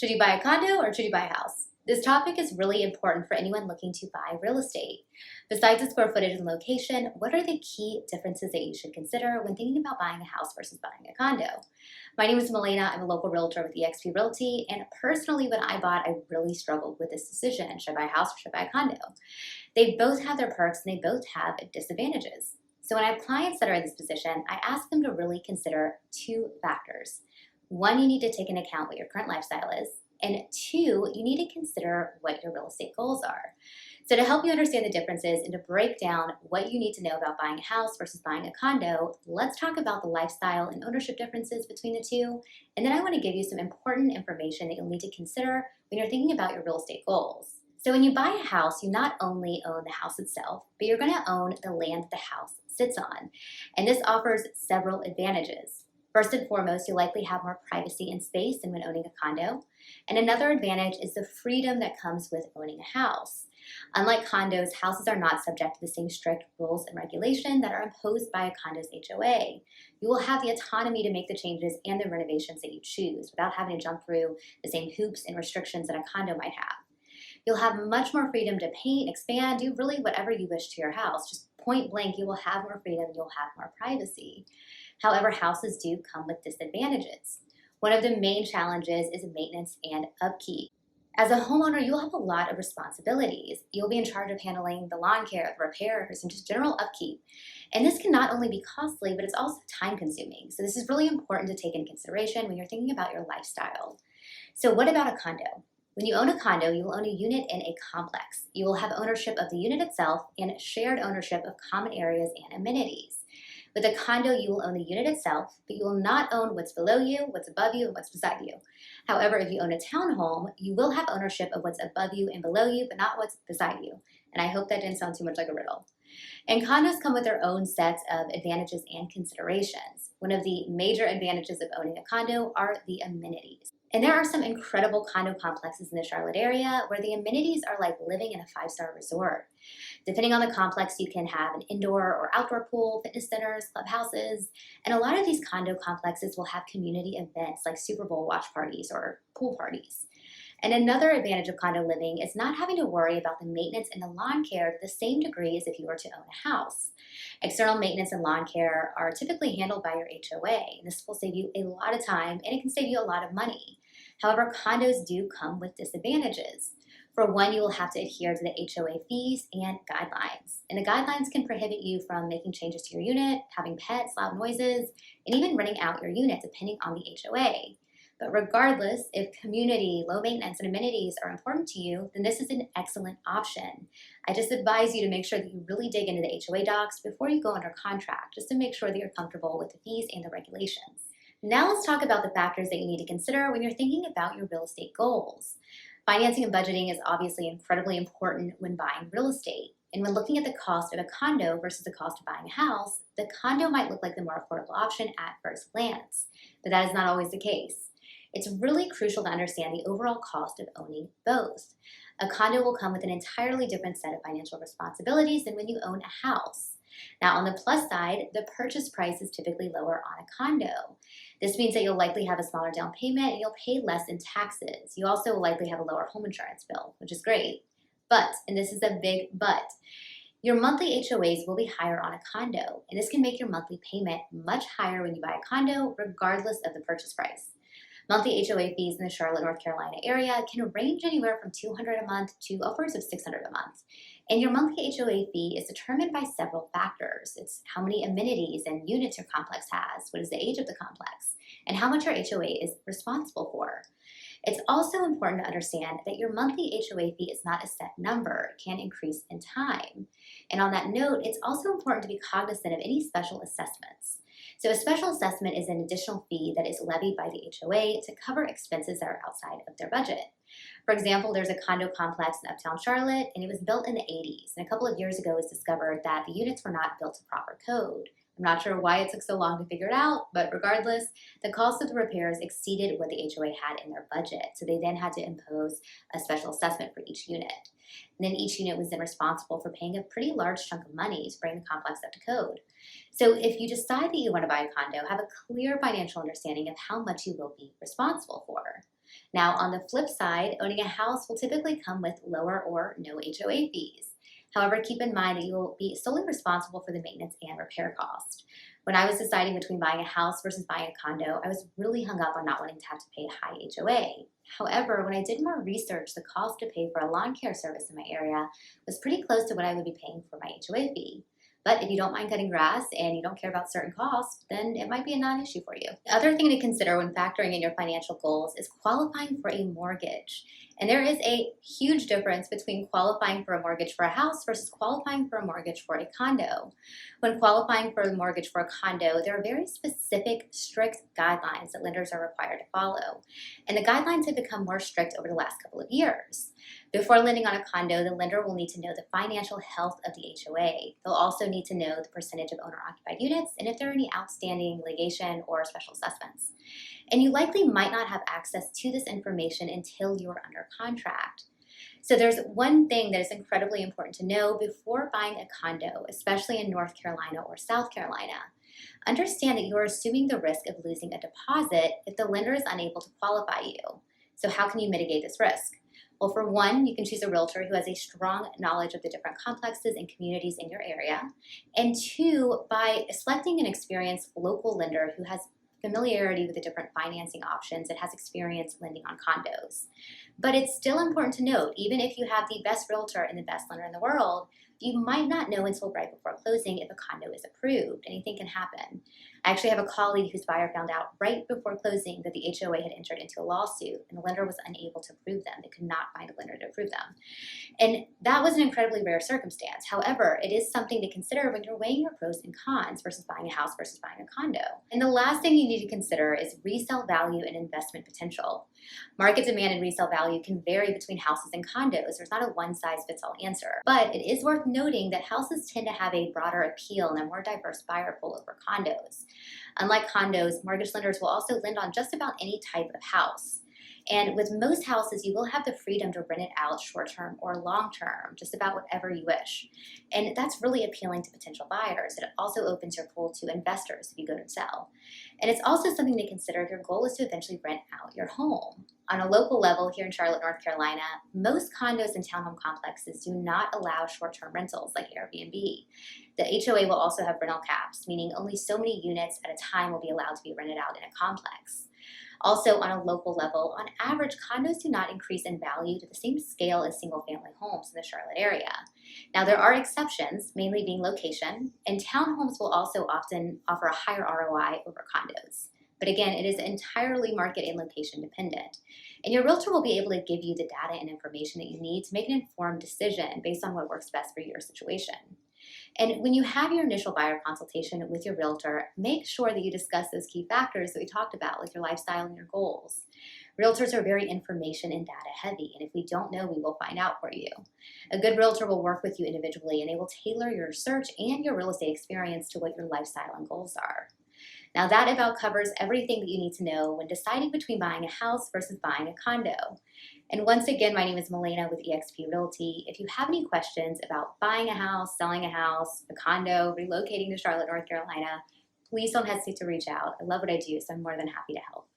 Should you buy a condo or should you buy a house? This topic is really important for anyone looking to buy real estate. Besides the square footage and location, what are the key differences that you should consider when thinking about buying a house versus buying a condo? My name is Milena. I'm a local realtor with eXp Realty, and personally, when I bought, I really struggled with this decision. Should I buy a house or should I buy a condo? They both have their perks and they both have disadvantages. So when I have clients that are in this position, I ask them to really consider two factors. One, you need to take into account what your current lifestyle is. And two, you need to consider what your real estate goals are. So to help you understand the differences and to break down what you need to know about buying a house versus buying a condo, let's talk about the lifestyle and ownership differences between the two. And then I want to give you some important information that you'll need to consider when you're thinking about your real estate goals. So when you buy a house, you not only own the house itself, but you're going to own the land the house sits on. And this offers several advantages. First and foremost, you'll likely have more privacy and space than when owning a condo. And another advantage is the freedom that comes with owning a house. Unlike condos, houses are not subject to the same strict rules and regulation that are imposed by a condo's HOA. You will have the autonomy to make the changes and the renovations that you choose without having to jump through the same hoops and restrictions that a condo might have. You'll have much more freedom to paint, expand, do really whatever you wish to your house. Just point blank, you will have more freedom, you'll have more privacy. However, houses do come with disadvantages. One of the main challenges is maintenance and upkeep. As a homeowner, you'll have a lot of responsibilities. You'll be in charge of handling the lawn care, the repairs, and just general upkeep. And this can not only be costly, but it's also time consuming. So this is really important to take into consideration when you're thinking about your lifestyle. So what about a condo? When you own a condo, you will own a unit in a complex. You will have ownership of the unit itself and shared ownership of common areas and amenities. With a condo, you will own the unit itself, but you will not own what's below you, what's above you, and what's beside you. However, if you own a townhome, you will have ownership of what's above you and below you, but not what's beside you. And I hope that didn't sound too much like a riddle. And condos come with their own sets of advantages and considerations. One of the major advantages of owning a condo are the amenities. And there are some incredible condo complexes in the Charlotte area where the amenities are like living in a five-star resort. Depending on the complex, you can have an indoor or outdoor pool, fitness centers, clubhouses, and a lot of these condo complexes will have community events like Super Bowl watch parties or pool parties. And another advantage of condo living is not having to worry about the maintenance and the lawn care to the same degree as if you were to own a house. External maintenance and lawn care are typically handled by your HOA, and this will save you a lot of time and it can save you a lot of money. However, condos do come with disadvantages. For one, you will have to adhere to the HOA fees and guidelines. And the guidelines can prohibit you from making changes to your unit, having pets, loud noises, and even renting out your unit depending on the HOA. But regardless, if community, low maintenance, and amenities are important to you, then this is an excellent option. I just advise you to make sure that you really dig into the HOA docs before you go under contract, just to make sure that you're comfortable with the fees and the regulations. Now let's talk about the factors that you need to consider when you're thinking about your real estate goals. Financing and budgeting is obviously incredibly important when buying real estate. And when looking at the cost of a condo versus the cost of buying a house, the condo might look like the more affordable option at first glance, but that is not always the case. It's really crucial to understand the overall cost of owning both. A condo will come with an entirely different set of financial responsibilities than when you own a house. Now, on the plus side, the purchase price is typically lower on a condo. This means that you'll likely have a smaller down payment and you'll pay less in taxes. You also will likely have a lower home insurance bill, which is great. But, and this is a big but, your monthly HOAs will be higher on a condo, and this can make your monthly payment much higher when you buy a condo, regardless of the purchase price. Monthly HOA fees in the Charlotte, North Carolina area can range anywhere from $200 a month to upwards of $600 a month. And your monthly HOA fee is determined by several factors. It's how many amenities and units your complex has, what is the age of the complex, and how much your HOA is responsible for. It's also important to understand that your monthly HOA fee is not a set number. It can increase in time. And on that note, it's also important to be cognizant of any special assessments. So a special assessment is an additional fee that is levied by the HOA to cover expenses that are outside of their budget. For example, there's a condo complex in Uptown Charlotte, and it was built in the 80s. And a couple of years ago, it was discovered that the units were not built to proper code. I'm not sure why it took so long to figure it out, but regardless, the cost of the repairs exceeded what the HOA had in their budget. So they then had to impose a special assessment for each unit. And then each unit was then responsible for paying a pretty large chunk of money to bring the complex up to code. So if you decide that you want to buy a condo, have a clear financial understanding of how much you will be responsible for. Now, on the flip side, owning a house will typically come with lower or no HOA fees. However, keep in mind that you will be solely responsible for the maintenance and repair cost. When I was deciding between buying a house versus buying a condo, I was really hung up on not wanting to have to pay a high HOA. However, when I did more research, the cost to pay for a lawn care service in my area was pretty close to what I would be paying for my HOA fee. But if you don't mind cutting grass and you don't care about certain costs, then it might be a non-issue for you. The other thing to consider when factoring in your financial goals is qualifying for a mortgage. And there is a huge difference between qualifying for a mortgage for a house versus qualifying for a mortgage for a condo. When qualifying for a mortgage for a condo, there are very specific, strict guidelines that lenders are required to follow. And the guidelines have become more strict over the last couple of years. Before lending on a condo, the lender will need to know the financial health of the HOA. They'll also need to know the percentage of owner-occupied units and if there are any outstanding litigation or special assessments. And you likely might not have access to this information until you're under contract. So there's one thing that is incredibly important to know before buying a condo, especially in North Carolina or South Carolina. Understand that you're assuming the risk of losing a deposit if the lender is unable to qualify you. So how can you mitigate this risk? Well, for one, you can choose a realtor who has a strong knowledge of the different complexes and communities in your area. And two, by selecting an experienced local lender who has familiarity with the different financing options and has experience lending on condos. But it's still important to note, even if you have the best realtor and the best lender in the world, you might not know until right before closing if a condo is approved. Anything can happen. I actually have a colleague whose buyer found out right before closing that the HOA had entered into a lawsuit and the lender was unable to approve them. They could not find a lender to approve them. And that was an incredibly rare circumstance. However, it is something to consider when you're weighing your pros and cons versus buying a house versus buying a condo. And the last thing you need to consider is resale value and investment potential. Market demand and resale value can vary between houses and condos. There's not a one-size-fits-all answer. But it is worth noting that houses tend to have a broader appeal and a more diverse buyer pool over condos. Unlike condos, mortgage lenders will also lend on just about any type of house. And with most houses, you will have the freedom to rent it out short-term or long-term, just about whatever you wish. And that's really appealing to potential buyers. It also opens your pool to investors if you go to sell. And it's also something to consider if your goal is to eventually rent out your home. On a local level here in Charlotte, North Carolina, most condos and townhome complexes do not allow short-term rentals like Airbnb. The HOA will also have rental caps, meaning only so many units at a time will be allowed to be rented out in a complex. Also, on a local level, on average, condos do not increase in value to the same scale as single-family homes in the Charlotte area. Now, there are exceptions, mainly being location, and townhomes will also often offer a higher ROI over condos. But again, it is entirely market and location dependent. And your realtor will be able to give you the data and information that you need to make an informed decision based on what works best for your situation. And when you have your initial buyer consultation with your realtor, make sure that you discuss those key factors that we talked about, like your lifestyle and your goals. Realtors are very information and data heavy, and if we don't know, we will find out for you. A good realtor will work with you individually, and they will tailor your search and your real estate experience to what your lifestyle and goals are. Now that about covers everything that you need to know when deciding between buying a house versus buying a condo. And once again, my name is Milena with eXp Realty. If you have any questions about buying a house, selling a house, a condo, relocating to Charlotte, North Carolina, please don't hesitate to reach out. I love what I do, so I'm more than happy to help.